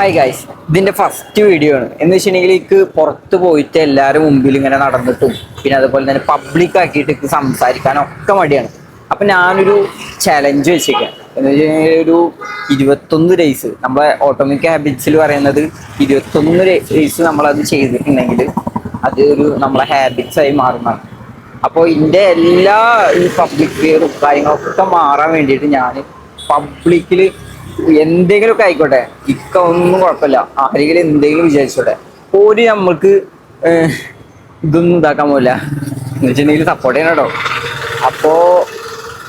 Hi guys, ഇതിന്റെ first video ആണ്. എന്ന് വെച്ചിട്ടുണ്ടെങ്കിൽ എനിക്ക് പുറത്ത് പോയിട്ട് എല്ലാവരും മുമ്പിൽ ഇങ്ങനെ നടന്നിട്ടും പിന്നെ അതുപോലെ തന്നെ പബ്ലിക് ആക്കിയിട്ട് സംസാരിക്കാനൊക്കെ മടിയാണ്. അപ്പൊ ഞാനൊരു ചലഞ്ച് വെച്ചേക്കാം. എന്ന് വെച്ചാൽ ഒരു 21 ഡേയ്സ്, നമ്മളെ ഓട്ടോമിക് ഹാബിറ്റ്സിൽ പറയുന്നത് 21 ഡേയ്സ് നമ്മളത് ചെയ്തിട്ടുണ്ടെങ്കിൽ അത് ഒരു നമ്മളെ ഹാബിറ്റ്സ് ആയി മാറുന്നതാണ്. അപ്പോൾ ഇതിന്റെ എല്ലാ ഈ പബ്ലിക് ഫിയറും കാര്യങ്ങളൊക്കെ മാറാൻ വേണ്ടിയിട്ട് ഞാൻ പബ്ലിക്കിൽ എന്തെങ്കിലുമൊക്കെ ആയിക്കോട്ടെ, ഇക്ക ഒന്നും കുഴപ്പമില്ല, ആരെങ്കിലും എന്തെങ്കിലും വിചാരിച്ചോട്ടെ, ഒരു നമ്മൾക്ക് ഇതൊന്നും ഇതാക്കാൻ പോകില്ല എന്ന് വെച്ചിട്ടുണ്ടെങ്കിൽ സപ്പോർട്ട് ചെയ്യണം കേട്ടോ. അപ്പോൾ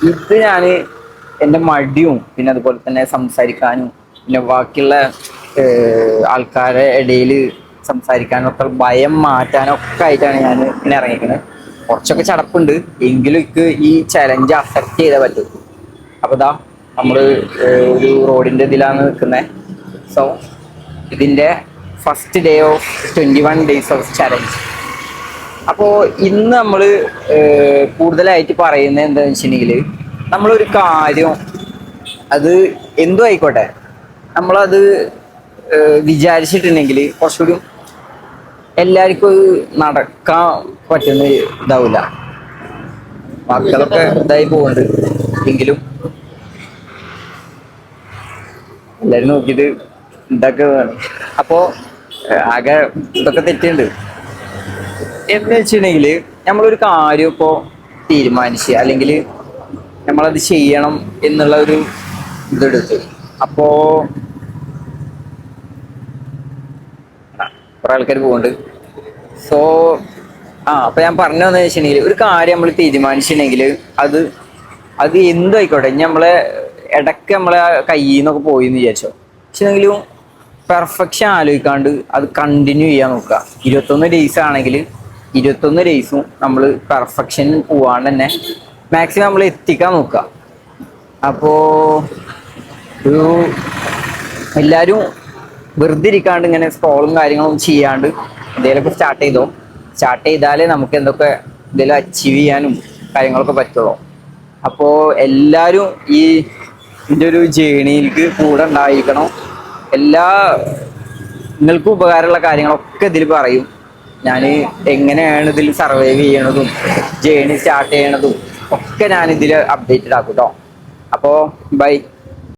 ഇത് ഞാൻ എൻ്റെ മടിയും പിന്നെ അതുപോലെ തന്നെ സംസാരിക്കാനും പിന്നെ ബാക്കിയുള്ള ആൾക്കാരുടെ ഇടയിൽ സംസാരിക്കാനും ഒക്കെ ഭയം മാറ്റാനൊക്കെ ആയിട്ടാണ് ഞാൻ ഇങ്ങനെ ഇറങ്ങിയിരിക്കുന്നത്. കുറച്ചൊക്കെ ചടപ്പുണ്ട്, എങ്കിലും എനിക്ക് ഈ ചലഞ്ച് അക്സെപ്റ്റ് ചെയ്തേ പറ്റും. അപ്പോൾ ഇതാ നമ്മൾ ഒരു റോഡിൻ്റെ ഇതിലാണ് നിൽക്കുന്നത്. സോ ഇതിൻ്റെ first day of 21 days of challenge. അപ്പോൾ ഇന്ന് നമ്മൾ കൂടുതലായിട്ട് പറയുന്നത് എന്താണെന്ന് വെച്ചിട്ടുണ്ടെങ്കിൽ, നമ്മളൊരു കാര്യം അത് എന്തും ആയിക്കോട്ടെ നമ്മളത് വിചാരിച്ചിട്ടുണ്ടെങ്കിൽ കുറച്ചുകൂടി എല്ലാവർക്കും നടക്കാൻ പറ്റുന്ന ഇതാവില്ല. മക്കളൊക്കെ ഇതായി പോകുന്നുണ്ട്, എങ്കിലും എല്ലാവരും നോക്കിയിട്ട് ഇതൊക്കെ വേണം. അപ്പോൾ ആകെ ഇതൊക്കെ തെറ്റുണ്ട്. എന്ന് വെച്ചിട്ടുണ്ടെങ്കിൽ നമ്മളൊരു കാര്യം ഇപ്പോൾ തീരുമാനിച്ച് അല്ലെങ്കിൽ നമ്മളത് ചെയ്യണം എന്നുള്ള ഒരു ഇതെടുത്ത്, അപ്പോൾ കുറേ ആൾക്കാർ പോകുന്നുണ്ട്. സോ അപ്പോൾ ഞാൻ പറഞ്ഞതെന്ന് വെച്ചിട്ടുണ്ടെങ്കിൽ, ഒരു കാര്യം നമ്മൾ തീരുമാനിച്ചിട്ടുണ്ടെങ്കിൽ അത് അത് എന്തും ആയിക്കോട്ടെ, ഇനി നമ്മളെ ഇടയ്ക്ക് നമ്മളെ കയ്യിൽ നിന്നൊക്കെ പോയി എന്ന് വിചാരിച്ചോ, പക്ഷെങ്കിലും പെർഫെക്ഷൻ ആലോചിക്കാണ്ട് അത് കണ്ടിന്യൂ ചെയ്യാൻ നോക്കുക. 21 ഡേയ്സ് ആണെങ്കിൽ 21 ഡേയ്സും നമ്മൾ പെർഫെക്ഷൻ പോവാണ്ട് തന്നെ മാക്സിമം നമ്മൾ എത്തിക്കാൻ നോക്കുക. അപ്പോൾ ഒരു എല്ലാവരും വെറുതെ ഇരിക്കാണ്ട് ഇങ്ങനെ സ്ക്രോളും കാര്യങ്ങളും ചെയ്യാണ്ട് എന്തെങ്കിലുമൊക്കെ സ്റ്റാർട്ട് ചെയ്താലേ നമുക്ക് എന്തൊക്കെ എന്തെങ്കിലും അച്ചീവ് ചെയ്യാനും കാര്യങ്ങളൊക്കെ പറ്റുള്ളൂ. അപ്പോൾ എല്ലാവരും ഈ ഇതിൻ്റെ ഒരു ജേണിയിലേക്ക് കൂടെ ഉണ്ടായിരിക്കണം. നിങ്ങൾക്കും ഉപകാരമുള്ള കാര്യങ്ങളൊക്കെ ഇതിൽ പറയും. ഞാൻ എങ്ങനെയാണ് ഇതിൽ സർവൈവ് ചെയ്യണതും ജേണി സ്റ്റാർട്ട് ചെയ്യണതും ഒക്കെ ഞാൻ ഇതിൽ അപ്ഡേറ്റഡ് ആക്കും കേട്ടോ. അപ്പോൾ ബൈ.